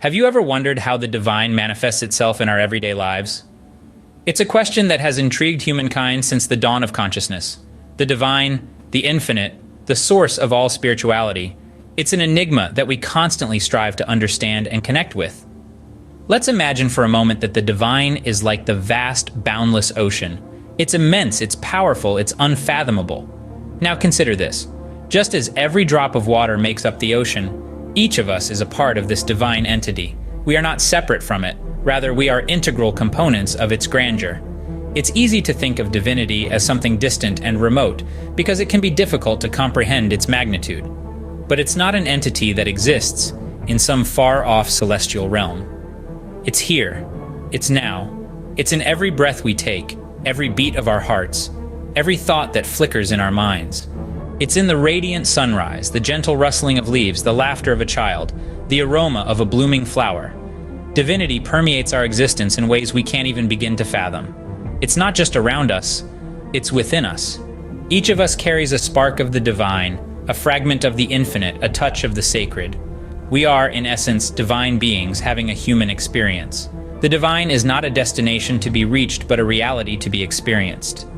Have you ever wondered how the divine manifests itself in our everyday lives? It's a question that has intrigued humankind since the dawn of consciousness. The divine, the infinite, the source of all spirituality. It's an enigma that we constantly strive to understand and connect with. Let's imagine for a moment that the divine is like the vast, boundless ocean. It's immense, it's powerful, it's unfathomable. Now consider this. Just as every drop of water makes up the ocean, each of us is a part of this divine entity. We are not separate from it. Rather, we are integral components of its grandeur. It's easy to think of divinity as something distant and remote because it can be difficult to comprehend its magnitude. But it's not an entity that exists in some far-off celestial realm. It's here. It's now. It's in every breath we take, every beat of our hearts, every thought that flickers in our minds. It's in the radiant sunrise, the gentle rustling of leaves, the laughter of a child, the aroma of a blooming flower. Divinity permeates our existence in ways we can't even begin to fathom. It's not just around us, it's within us. Each of us carries a spark of the divine, a fragment of the infinite, a touch of the sacred. We are, in essence, divine beings having a human experience. The divine is not a destination to be reached, but a reality to be experienced.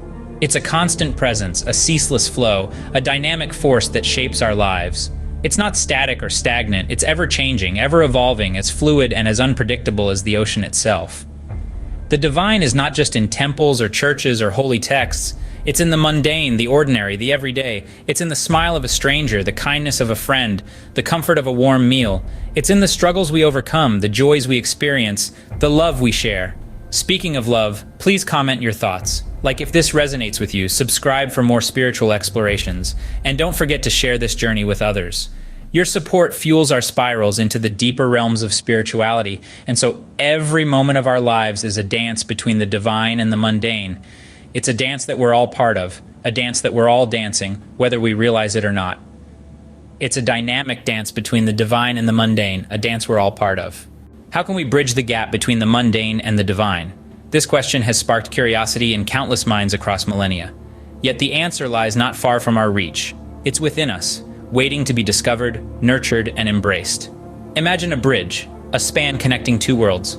It's a constant presence, a ceaseless flow, a dynamic force that shapes our lives. It's not static or stagnant, it's ever-changing, ever-evolving, as fluid and as unpredictable as the ocean itself. The divine is not just in temples or churches or holy texts. It's in the mundane, the ordinary, the everyday. It's in the smile of a stranger, the kindness of a friend, the comfort of a warm meal. It's in the struggles we overcome, the joys we experience, the love we share. Speaking of love, please comment your thoughts. Like if this resonates with you, subscribe for more spiritual explorations, and don't forget to share this journey with others. Your support fuels our spirals into the deeper realms of spirituality, and so every moment of our lives is a dance between the divine and the mundane. It's a dance that we're all part of, a dance that we're all dancing, whether we realize it or not. It's a dynamic dance between the divine and the mundane, a dance we're all part of. How can we bridge the gap between the mundane and the divine? This question has sparked curiosity in countless minds across millennia. Yet the answer lies not far from our reach. It's within us, waiting to be discovered, nurtured, and embraced. Imagine a bridge, a span connecting two worlds.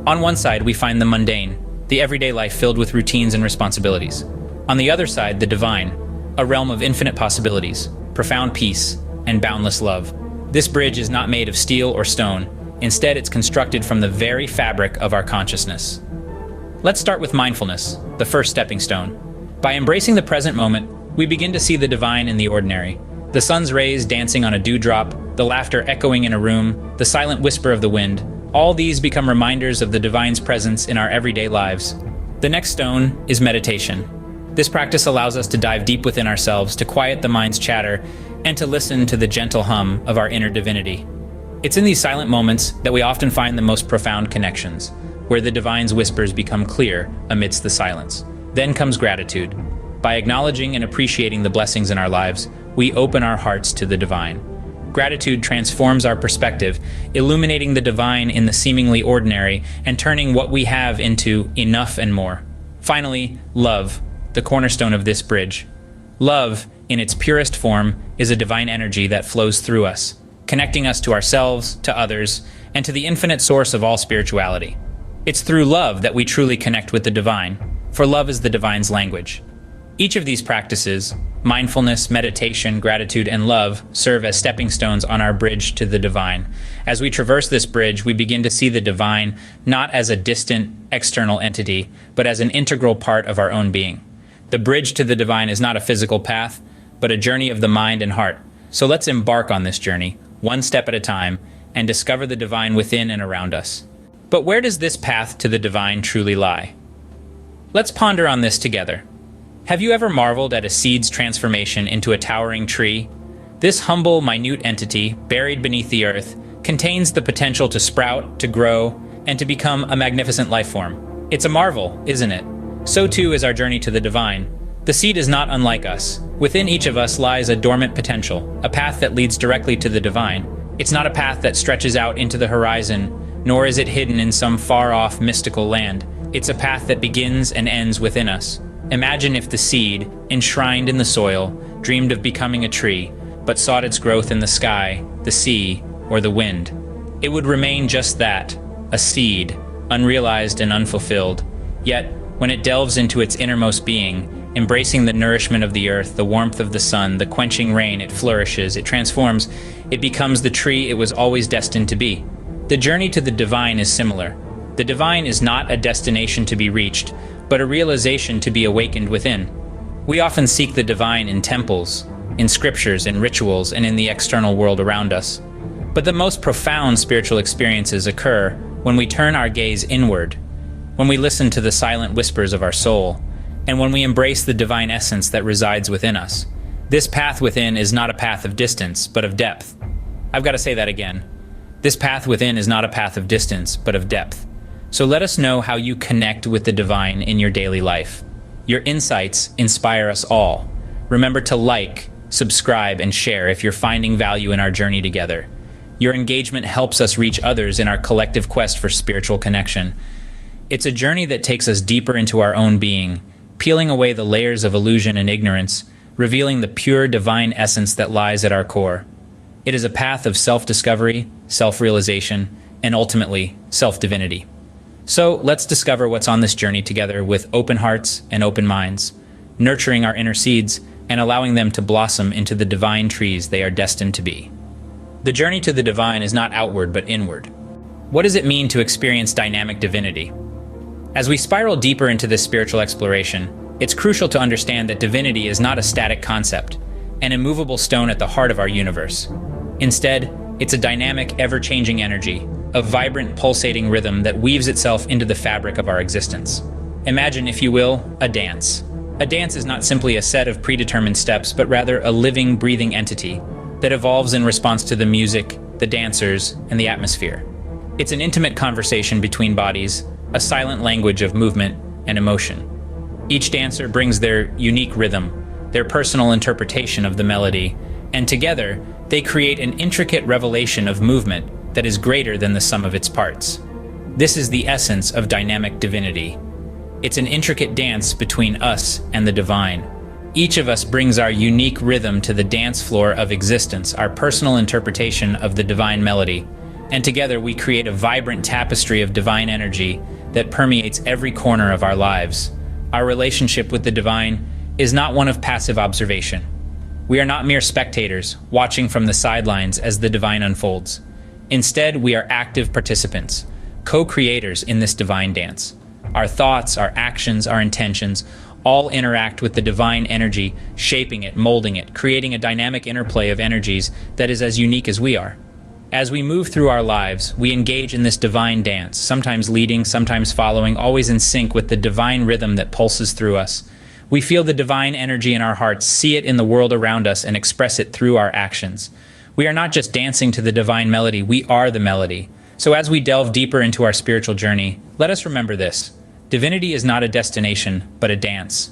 On one side, we find the mundane, the everyday life filled with routines and responsibilities. On the other side, the divine, a realm of infinite possibilities, profound peace, and boundless love. This bridge is not made of steel or stone. Instead, it's constructed from the very fabric of our consciousness. Let's start with mindfulness, the first stepping stone. By embracing the present moment, we begin to see the divine in the ordinary. The sun's rays dancing on a dewdrop, the laughter echoing in a room, the silent whisper of the wind. All these become reminders of the divine's presence in our everyday lives. The next stone is meditation. This practice allows us to dive deep within ourselves, to quiet the mind's chatter, and to listen to the gentle hum of our inner divinity. It's in these silent moments that we often find the most profound connections, where the divine's whispers become clear amidst the silence. Then comes gratitude. By acknowledging and appreciating the blessings in our lives, we open our hearts to the divine. Gratitude transforms our perspective, illuminating the divine in the seemingly ordinary and turning what we have into enough and more. Finally, love, the cornerstone of this bridge. Love, in its purest form, is a divine energy that flows through us, connecting us to ourselves, to others, and to the infinite source of all spirituality. It's through love that we truly connect with the divine, for love is the divine's language. Each of these practices, mindfulness, meditation, gratitude, and love, serve as stepping stones on our bridge to the divine. As we traverse this bridge, we begin to see the divine not as a distant, external entity, but as an integral part of our own being. The bridge to the divine is not a physical path, but a journey of the mind and heart. So let's embark on this journey, one step at a time, and discover the divine within and around us. But where does this path to the divine truly lie? Let's ponder on this together. Have you ever marveled at a seed's transformation into a towering tree? This humble, minute entity, buried beneath the earth, contains the potential to sprout, to grow, and to become a magnificent life form. It's a marvel, isn't it? So too is our journey to the divine. The seed is not unlike us. Within each of us lies a dormant potential, a path that leads directly to the divine. It's not a path that stretches out into the horizon, nor is it hidden in some far-off mystical land. It's a path that begins and ends within us. Imagine if the seed, enshrined in the soil, dreamed of becoming a tree, but sought its growth in the sky, the sea, or the wind. It would remain just that, a seed, unrealized and unfulfilled. Yet, when it delves into its innermost being, embracing the nourishment of the earth, the warmth of the sun, the quenching rain, it flourishes, it transforms, it becomes the tree it was always destined to be. The journey to the divine is similar. The divine is not a destination to be reached, but a realization to be awakened within. We often seek the divine in temples, in scriptures, in rituals, and in the external world around us. But the most profound spiritual experiences occur when we turn our gaze inward, when we listen to the silent whispers of our soul, and when we embrace the divine essence that resides within us. This path within is not a path of distance, but of depth. I've got to say that again. This path within is not a path of distance, but of depth. So let us know how you connect with the divine in your daily life. Your insights inspire us all. Remember to like, subscribe, and share if you're finding value in our journey together. Your engagement helps us reach others in our collective quest for spiritual connection. It's a journey that takes us deeper into our own being, peeling away the layers of illusion and ignorance, revealing the pure divine essence that lies at our core. It is a path of self-discovery, self-realization, and ultimately, self-divinity. So let's discover what's on this journey together with open hearts and open minds, nurturing our inner seeds and allowing them to blossom into the divine trees they are destined to be. The journey to the divine is not outward but inward. What does it mean to experience dynamic divinity? As we spiral deeper into this spiritual exploration, it's crucial to understand that divinity is not a static concept, an immovable stone at the heart of our universe. Instead, it's a dynamic, ever-changing energy, a vibrant, pulsating rhythm that weaves itself into the fabric of our existence. Imagine, if you will, a dance. A dance is not simply a set of predetermined steps, but rather a living, breathing entity that evolves in response to the music, the dancers, and the atmosphere. It's an intimate conversation between bodies, a silent language of movement and emotion. Each dancer brings their unique rhythm, their personal interpretation of the melody, and together, they create an intricate revelation of movement that is greater than the sum of its parts. This is the essence of dynamic divinity. It's an intricate dance between us and the divine. Each of us brings our unique rhythm to the dance floor of existence, our personal interpretation of the divine melody, and together we create a vibrant tapestry of divine energy that permeates every corner of our lives. Our relationship with the divine is not one of passive observation. We are not mere spectators, watching from the sidelines as the divine unfolds. Instead, we are active participants, co-creators in this divine dance. Our thoughts, our actions, our intentions all interact with the divine energy, shaping it, molding it, creating a dynamic interplay of energies that is as unique as we are. As we move through our lives, we engage in this divine dance, sometimes leading, sometimes following, always in sync with the divine rhythm that pulses through us. We feel the divine energy in our hearts, see it in the world around us, and express it through our actions. We are not just dancing to the divine melody, we are the melody. So as we delve deeper into our spiritual journey, let us remember this. Divinity is not a destination, but a dance.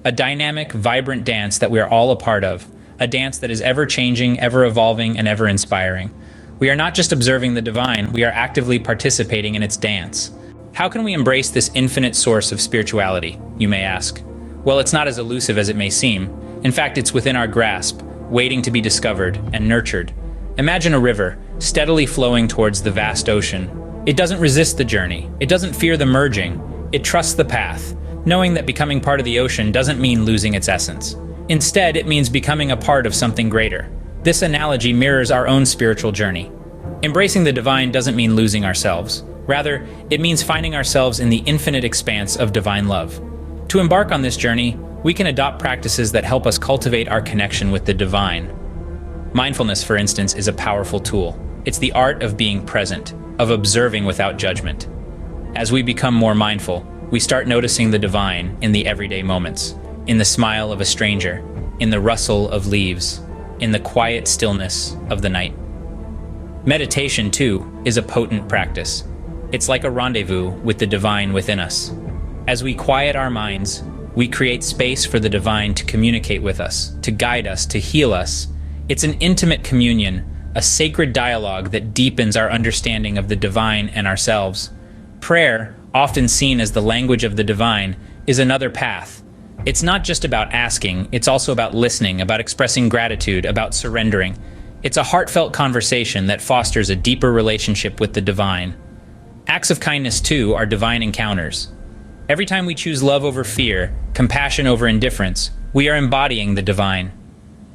A dynamic, vibrant dance that we are all a part of. A dance that is ever-changing, ever-evolving, and ever-inspiring. We are not just observing the divine, we are actively participating in its dance. How can we embrace this infinite source of spirituality, you may ask? Well, it's not as elusive as it may seem. In fact, it's within our grasp, waiting to be discovered and nurtured. Imagine a river, steadily flowing towards the vast ocean. It doesn't resist the journey. It doesn't fear the merging. It trusts the path, knowing that becoming part of the ocean doesn't mean losing its essence. Instead, it means becoming a part of something greater. This analogy mirrors our own spiritual journey. Embracing the divine doesn't mean losing ourselves. Rather, it means finding ourselves in the infinite expanse of divine love. To embark on this journey, we can adopt practices that help us cultivate our connection with the divine. Mindfulness, for instance, is a powerful tool. It's the art of being present, of observing without judgment. As we become more mindful, we start noticing the divine in the everyday moments, in the smile of a stranger, in the rustle of leaves, in the quiet stillness of the night. Meditation, too, is a potent practice. It's like a rendezvous with the divine within us. As we quiet our minds, we create space for the divine to communicate with us, to guide us, to heal us. It's an intimate communion, a sacred dialogue that deepens our understanding of the divine and ourselves. Prayer, often seen as the language of the divine, is another path. It's not just about asking, it's also about listening, about expressing gratitude, about surrendering. It's a heartfelt conversation that fosters a deeper relationship with the divine. Acts of kindness, too, are divine encounters. Every time we choose love over fear, compassion over indifference, we are embodying the divine.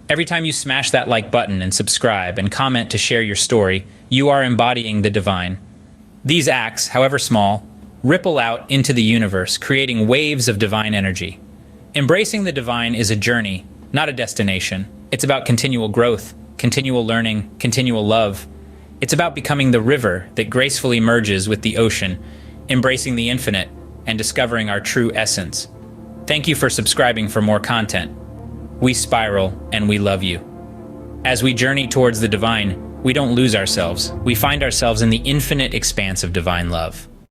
Every time you smash that like button and subscribe and comment to share your story, you are embodying the divine. These acts, however small, ripple out into the universe, creating waves of divine energy. Embracing the divine is a journey, not a destination. It's about continual growth, continual learning, continual love. It's about becoming the river that gracefully merges with the ocean, embracing the infinite, and discovering our true essence. Thank you for subscribing for more content. We spiral, and we love you. As we journey towards the divine, we don't lose ourselves. We find ourselves in the infinite expanse of divine love.